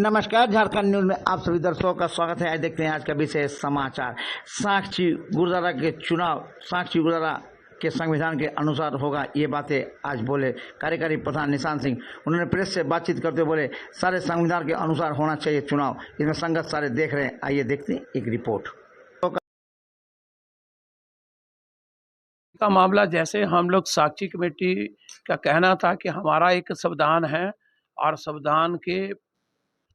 नमस्कार, झारखंड न्यूज में आप सभी दर्शकों का स्वागत है। आज देखते हैं आज का विशेष समाचार। साक्षी गुरुद्वारा के चुनाव साक्षी गुरुद्वारा के संविधान के अनुसार होगा, ये बातें आज बोले कार्यकारी प्रधान निशान सिंह। उन्होंने प्रेस से बातचीत करते हुए बोले, सारे संविधान के अनुसार होना चाहिए चुनाव, इसमें संगत सारे देख रहे हैं। आइए देखते हैं एक रिपोर्ट का मामला। जैसे हम लोग साक्षी कमेटी का कहना था कि हमारा एक संविधान है और संविधान के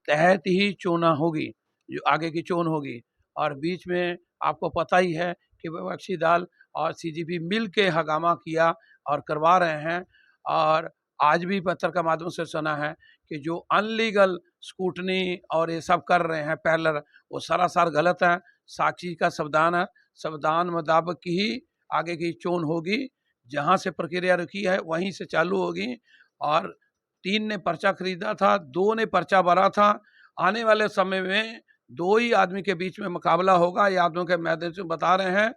तहत ही चुनाव होगी, जो आगे की चोन होगी। और बीच में आपको पता ही है कि विपक्षी दल और सीजीपी मिल के हंगामा किया और करवा रहे हैं। और आज भी पत्र के माध्यम से सुना है कि जो अनलीगल स्कूटनी और ये सब कर रहे हैं पैरेलल, वो सरासर गलत है। साक्षी का संविधान है, संविधान मुताबिक ही आगे की चोन होगी। जहाँ से प्रक्रिया रुकी है वहीं से चालू होगी। और 3 ने पर्चा खरीदा था, 2 ने पर्चा भरा था। आने वाले समय में 2 ही आदमी के बीच में मुकाबला होगा। ये आदमियों के मैदान से बता रहे हैं।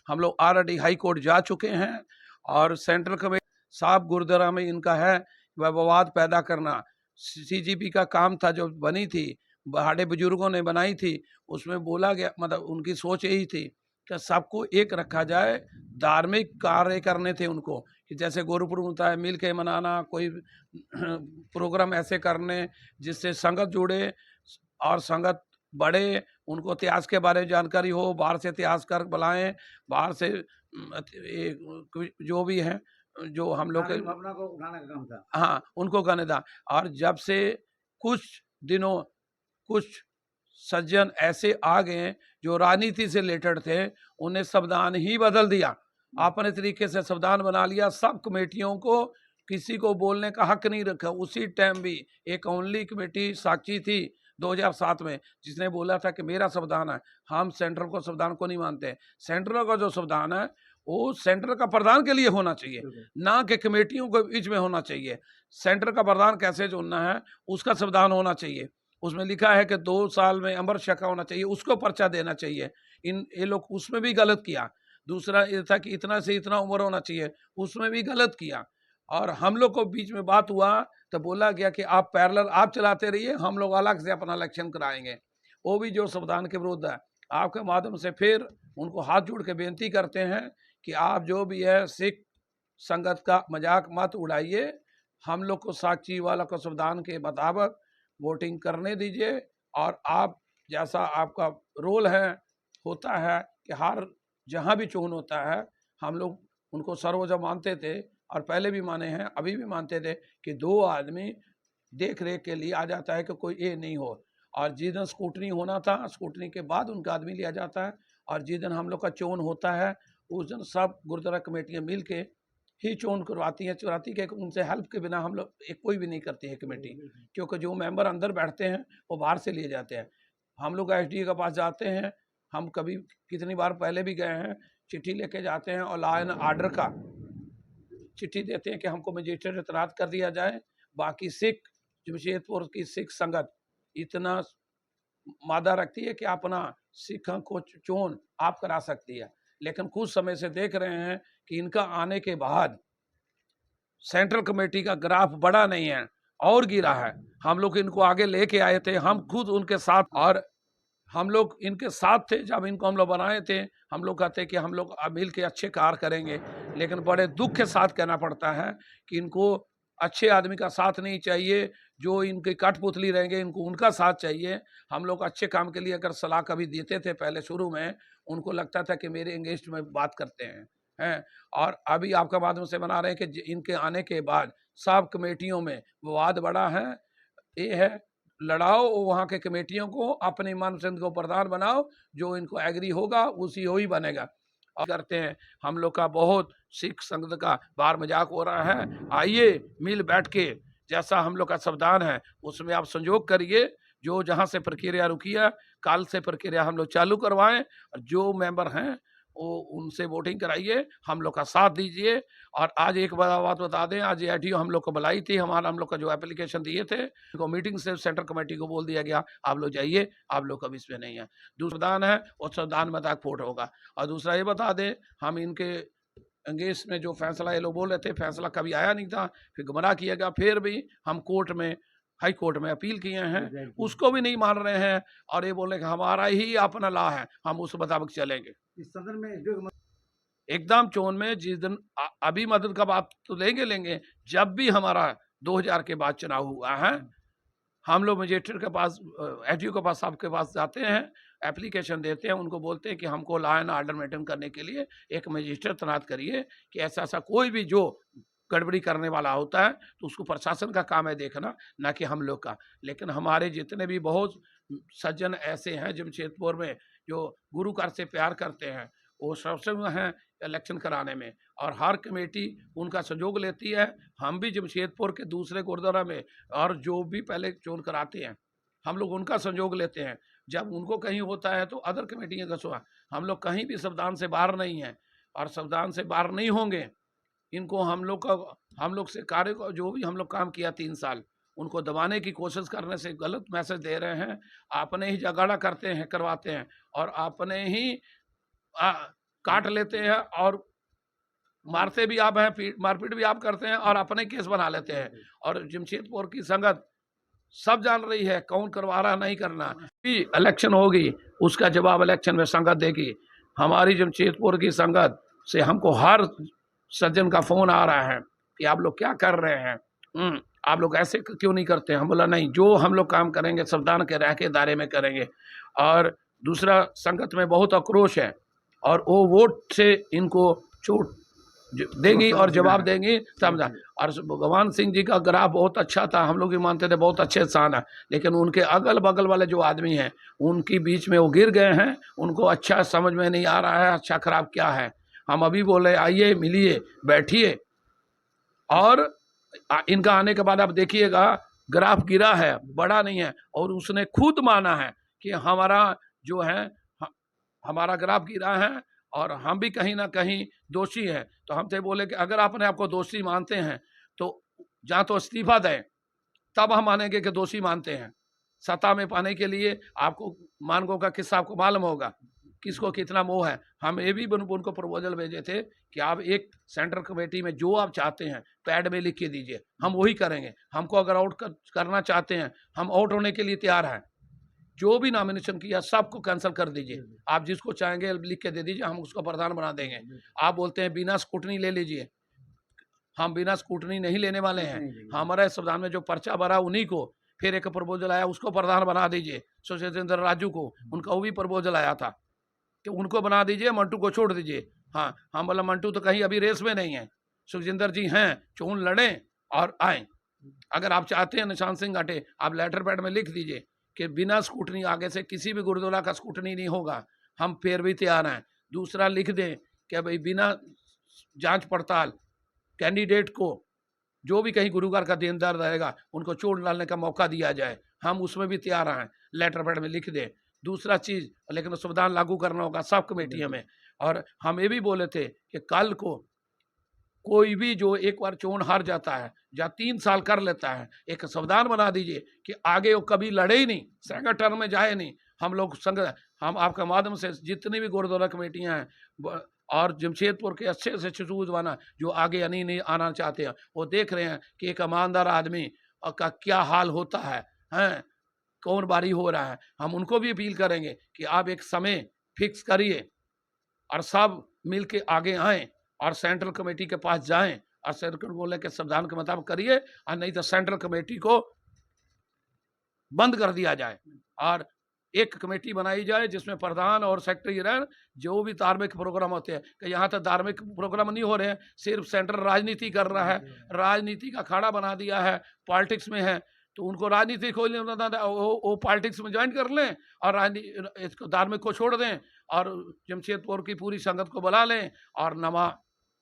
हम लोग ऑलरेडी हाई कोर्ट जा चुके हैं और सेंट्रल कमेटी साहब गुरुद्वारा में इनका है विवाद पैदा करना। सीजीपी का काम था, जो बनी थी बड़े बुजुर्गों ने बनाई थी, उसमें बोला गया, मतलब उनकी सोच यही थी कि सबको एक रखा जाए। धार्मिक कार्य करने थे उनको, कि जैसे गुरुपुरब होता है मिल के मनाना, कोई प्रोग्राम ऐसे करने जिससे संगत जुड़े और संगत बढ़े, उनको इतिहास के बारे में जानकारी हो, बाहर से इतिहासकार बुलाएं, बाहर से जो भी हैं, जो हम लोग के भावना को उठाने का काम था, हाँ, उनको करने था। और जब से कुछ दिनों कुछ सज्जन ऐसे आ गए जो राजनीति से रिलेटेड थे, उन्हें संविधान ही बदल दिया, अपने तरीके से संविधान बना लिया। सब कमेटियों को किसी को बोलने का हक नहीं रखा। उसी टाइम भी एक ओनली कमेटी साक्षी थी 2007 में, जिसने बोला था कि मेरा संविधान है, हम सेंट्रल को संविधान को नहीं मानते। सेंट्रल का जो संविधान है वो सेंट्रल का प्रधान के लिए होना चाहिए, ना कि कमेटियों के बीच में होना चाहिए। सेंट्रल का प्रधान कैसे चुनना है उसका संविधान होना चाहिए। उसमें लिखा है कि 2 साल में अमर शका होना चाहिए, उसको पर्चा देना चाहिए। ये लोग उसमें भी गलत किया। दूसरा ये था कि इतना से इतना उम्र होना चाहिए, उसमें भी गलत किया। और हम लोग को बीच में बात हुआ तो बोला गया कि आप पैरेलल आप चलाते रहिए, हम लोग अलग से अपना इलेक्शन कराएंगे। वो भी जो संविधान के विरुद्ध है। आपके माध्यम से फिर उनको हाथ जोड़ के बेनती करते हैं कि आप जो भी है सिख संगत का मजाक मत उड़ाइए। हम लोग को साक्षी वाला को संविधान के मुताबिक वोटिंग करने दीजिए। और आप जैसा आपका रोल है होता है कि हर जहाँ भी चुनाव होता है, हम लोग उनको सर्वोच्च मानते थे और पहले भी माने हैं, अभी भी मानते थे कि 2 आदमी देख रेख के लिए आ जाता है कि कोई ये नहीं हो। और जिस दिन स्कूटनी होना था, स्कूटनी के बाद उनका आदमी लिया जाता है। और जिस दिन हम लोग का चोन होता है उस दिन सब गुरुद्वारा कमेटियाँ मिल के ही चोन करवाती हैं। चुराती के उनसे हेल्प के बिना हम लोग कोई भी नहीं करती है कमेटी, क्योंकि जो मेंबर अंदर बैठते हैं वो बाहर से लिए जाते हैं। हम लोग एसडीए के पास जाते हैं, हम कभी कितनी बार पहले भी गए हैं, चिट्ठी लेके जाते हैं और लॉ एंड ऑर्डर का चिट्ठी देते हैं कि हमको मजिस्ट्रेट एतराज़ कर दिया जाए। बाकी सिख जमशेदपुर की सिख संगत इतना मादा रखती है कि अपना सिखों को चोन आप करा सकती है। लेकिन कुछ समय से देख रहे हैं कि इनका आने के बाद सेंट्रल कमेटी का ग्राफ बढ़ा नहीं है और गिरा है। हम लोग इनको आगे लेके आए थे, हम खुद उनके साथ, और हम लोग इनके साथ थे जब इनको हम लोग बनाए थे। हम लोग कहते कि हम लोग मिल के अच्छे कार्य करेंगे, लेकिन बड़े दुख के साथ कहना पड़ता है कि इनको अच्छे आदमी का साथ नहीं चाहिए, जो इनकी कठपुतली रहेंगे, इनको उनका साथ चाहिए। हम लोग अच्छे काम के लिए अगर सलाह कभी देते थे पहले शुरू में, उनको लगता था कि मेरे एंगेस्ट में बात करते हैं। और अभी आपका माध्यम से बना रहे हैं कि इनके आने के बाद सब कमेटियों में विवाद बढ़ा है। ये है, लड़ाओ वहाँ के कमेटियों को, अपने मनपसंद को प्रधान बनाओ, जो इनको एग्री होगा उसी हो ही बनेगा। और करते हैं हम लोग का बहुत सिख संगत का बार मजाक हो रहा है। आइए मिल बैठ के, जैसा हम लोग का संविधान है उसमें आप संजोग करिए। जो जहाँ से प्रक्रिया रुकी है, कल से प्रक्रिया हम लोग चालू करवाएं। और जो मेंबर हैं वो उनसे वोटिंग कराइए, हम लोग का साथ दीजिए। और आज एक बात बता दें, आज एडीओ हम लोग को बुलाई थी, हम लोग का जो एप्लीकेशन दिए थे उनको मीटिंग से सेंट्रल कमेटी को बोल दिया गया आप लोग जाइए, आप लोग कभी इसमें नहीं है। दूसरा संविधान है और संविधान में तक वोट होगा। और दूसरा ये बता दें, हम इनके अंगेज में जो फैसला ये लोग बोल रहे थे, फैसला कभी आया नहीं था, फिर गुमराह किया गया। फिर भी हम कोर्ट में हाई कोर्ट में अपील किए हैं, जी। उसको भी नहीं मान रहे हैं और ये बोल रहे हैं कि हमारा ही अपना लॉ है, हम उस मुताबिक चलेंगे। इस सदन में जो एकदम चोन में जिस दिन अभी मदद का बात तो लेंगे, जब भी हमारा 2000 के बाद चुनाव हुआ है, हम लोग मजिस्ट्रेट के पास, एसडीओ के पास, साहब के पास जाते हैं, एप्लीकेशन देते हैं, उनको बोलते हैं कि हमको लॉ एंड ऑर्डर मेंटेन करने के लिए एक मजिस्ट्रेट तैनात करिए कि ऐसा कोई भी जो गड़बड़ी करने वाला होता है तो उसको प्रशासन का काम है देखना, ना कि हम लोग का। लेकिन हमारे जितने भी बहुत सज्जन ऐसे हैं जमशेदपुर में जो गुरु घर से प्यार करते हैं, वो सक्षम हैं इलेक्शन कराने में और हर कमेटी उनका सहयोग लेती है। हम भी जमशेदपुर के दूसरे गुरुद्वारा में और जो भी पहले चोन कराते हैं, हम लोग उनका सहयोग लेते हैं। जब उनको कहीं होता है तो अदर कमेटियाँ का सुना, हम लोग कहीं भी संविधान से बाहर नहीं हैं और संविधान से बाहर नहीं होंगे। इनको हम लोग से कार्य को जो भी हम लोग काम किया 3 साल, उनको दबाने की कोशिश करने से गलत मैसेज दे रहे हैं। आपने ही झगड़ा करते हैं, करवाते हैं और आपने ही काट लेते हैं और मारते भी आप हैं, मारपीट भी आप करते हैं और अपने केस बना लेते हैं। और जमशेदपुर की संगत सब जान रही है कौन करवा रहा, नहीं करना। इलेक्शन होगी उसका जवाब इलेक्शन में संगत देगी। हमारी जमशेदपुर की संगत से हमको हर सज्जन का फोन आ रहा है कि आप लोग क्या कर रहे हैं, आप लोग ऐसे क्यों नहीं करते। हम बोला नहीं, जो हम लोग काम करेंगे संविधान के रह के दायरे में करेंगे। और दूसरा, संगत में बहुत आक्रोश है और वो वोट से इनको चोट देंगी और जवाब देंगी, समझा। और भगवान सिंह जी का ग्राफ बहुत अच्छा था, हम लोग भी मानते थे बहुत अच्छे इंसान है, लेकिन उनके अगल बगल वाले जो आदमी हैं उनकी बीच में वो गिर गए हैं। उनको अच्छा समझ में नहीं आ रहा है अच्छा खराब क्या है। हम अभी बोले आइए, मिलिए, बैठिए और इनका आने के बाद आप देखिएगा ग्राफ गिरा है, बड़ा नहीं है। और उसने खुद माना है कि हमारा जो है हमारा ग्राफ गिरा है और हम भी कहीं ना कहीं दोषी हैं। तो हमसे बोले कि अगर अपने आपको दोषी मानते हैं तो जहाँ तो इस्तीफा दें, तब हम मानेंगे कि दोषी मानते हैं। सत्ता में पाने के लिए आपको मानगो का किस्सा आपको मालूम होगा, किसको कितना मोह है। हम ये भी उनको प्रपोजल भेजे थे कि आप एक सेंट्रल कमेटी में जो आप चाहते हैं पैड में लिख के दीजिए, हम वही करेंगे। हमको अगर आउट करना चाहते हैं, हम आउट होने के लिए तैयार हैं। जो भी नॉमिनेशन किया सबको कैंसिल कर दीजिए, आप जिसको चाहेंगे लिख के दे दीजिए, हम उसको प्रधान बना देंगे। आप बोलते हैं बिना स्कूटनी ले लीजिए, हम बिना स्कूटनी नहीं लेने वाले हैं। हमारे संविधान में जो पर्चा भरा उन्हीं को, फिर एक प्रपोजल आया उसको प्रधान बना दीजिए, सुशेंद्र राजू को, उनका वो भी प्रपोजल आया था कि उनको बना दीजिए, मंटू को छोड़ दीजिए। हाँ, हम बोला मंटू तो कहीं अभी रेस में नहीं है, सुखजिंदर जी हैं, चुन लड़ें और आए। अगर आप चाहते हैं निशान सिंह हटे, आप लेटर पैड में लिख दीजिए कि बिना स्कूटनी आगे से किसी भी गुरुद्वारा का स्कूटनी नहीं होगा, हम फिर भी तैयार हैं। दूसरा लिख दें कि भाई बिना जांच पड़ताल कैंडिडेट को जो भी कहीं गुरुद्वार का देनदार रहेगा उनको चोट डालने का मौका दिया जाए, हम उसमें भी तैयार हैं, लेटर पैड में लिख दें। दूसरा चीज़, लेकिन संविधान लागू करना होगा सब कमेटियों में। और हम ये भी बोले थे कि कल को कोई भी जो एक बार चुन हार जाता है या 3 साल कर लेता है, एक संविधान बना दीजिए कि आगे वो कभी लड़े ही नहीं, सेकंड टर्म में जाए नहीं। हम लोग हम आपके माध्यम से जितनी भी गुरुद्वारा कमेटियां हैं और जमशेदपुर के अच्छे से सूझवाना जो आगे नहीं आना चाहते हैं, वो देख रहे हैं कि एक ईमानदार आदमी का क्या हाल होता है, कौन बारी हो रहा है। हम उनको भी अपील करेंगे कि आप एक समय फिक्स करिए और सब मिल के आगे आएँ और सेंट्रल कमेटी के पास जाएं और सेंट्रल बोले के संविधान के मुताबिक करिए, और नहीं तो सेंट्रल कमेटी को बंद कर दिया जाए और एक कमेटी बनाई जाए जिसमें प्रधान और सेक्रेटरी रहें। जो भी धार्मिक प्रोग्राम होते हैं, कि यहाँ तो धार्मिक प्रोग्राम नहीं हो रहे हैं, सिर्फ सेंट्रल राजनीति कर रहा है, राजनीति का अखाड़ा बना दिया है, पॉलिटिक्स में है, तो उनको राजनीति खोलने वो पॉलिटिक्स में ज्वाइन कर लें और इसको धार्मिक को छोड़ दें और जमशेदपुर की पूरी संगत को बुला लें और नमा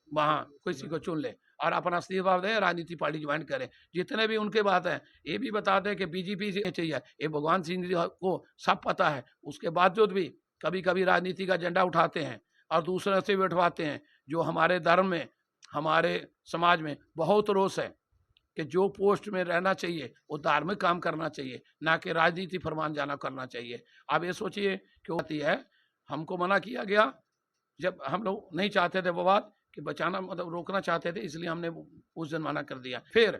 वहाँ किसी को चुन ले और अपना इस्तीफा दें, राजनीति पार्टी ज्वाइन करें। जितने भी उनके बात है ये भी बता दें कि बीजेपी से चाहिए, ये भगवान सिंह जी को सब पता है। उसके बावजूद भी कभी कभी राजनीति का झंडा उठाते हैं और दूसरे से भी उठवाते हैं। जो हमारे धर्म में, हमारे समाज में बहुत रोष है कि जो पोस्ट में रहना चाहिए वो धार्मिक काम करना चाहिए, ना कि राजनीति फरमान जाना करना चाहिए। आप ये सोचिए कि होती है, हमको मना किया गया जब हम लोग नहीं चाहते थे वो बात कि बचाना, मतलब रोकना चाहते थे, इसलिए हमने उस दिन मना कर दिया। फिर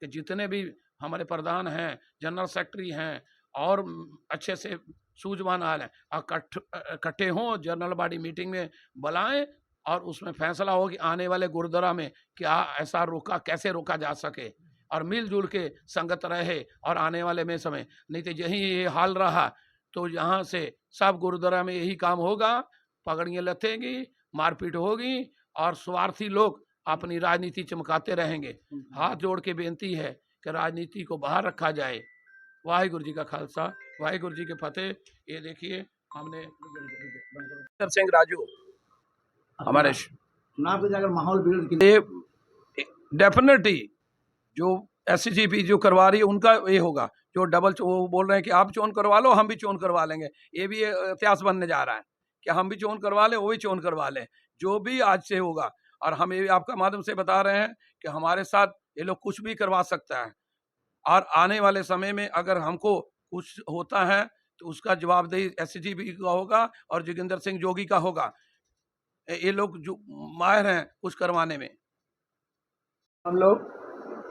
कि जितने भी हमारे प्रधान हैं, जनरल सेक्रेटरी हैं और अच्छे से सूझवान हाल है, इकट्ठे हों, जनरल बॉडी मीटिंग में बुलाएं और उसमें फैसला हो कि आने वाले गुरुद्वारा में क्या ऐसा कैसे रोका जा सके और मिलजुल के संगत रहे और आने वाले में समय, नहीं तो यही ये हाल रहा तो यहाँ से सब गुरुद्वारा में यही काम होगा, पगड़ियाँ लथेंगी, मारपीट होगी और स्वार्थी लोग अपनी राजनीति चमकाते रहेंगे। हाथ जोड़ के बेनती है कि राजनीति को बाहर रखा जाए। वाहिगुरु जी का खालसा, वाहिगुरु जी के फतेह। ये देखिए हमने सिंह राजू हमारे चुनाव के अगर माहौल बिगड़ डेफिनेटली जो SCGP जो करवा रही है उनका ये होगा, जो वो बोल रहे हैं कि आप चोन करवा लो, हम भी चोन करवा लेंगे, ये भी इतिहास बनने जा रहा है कि हम भी चोन करवा लें, वो भी चोन करवा लें, जो भी आज से होगा। और हम ये आपका माध्यम से बता रहे हैं कि हमारे साथ ये लोग कुछ भी करवा सकता है और आने वाले समय में अगर हमको कुछ होता है तो उसका जवाबदेही SCGP का होगा और जोगिंदर सिंह जोगी का होगा। ये लोग जो माहिर हैं कुछ करवाने में। हम लोग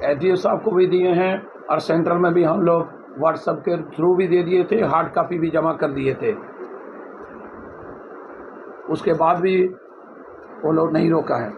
SDO साहब को भी दिए हैं और सेंट्रल में भी हम लोग व्हाट्सएप के थ्रू भी दे दिए थे, हार्ड कॉपी भी जमा कर दिए थे, उसके बाद भी वो लोग नहीं रोका है।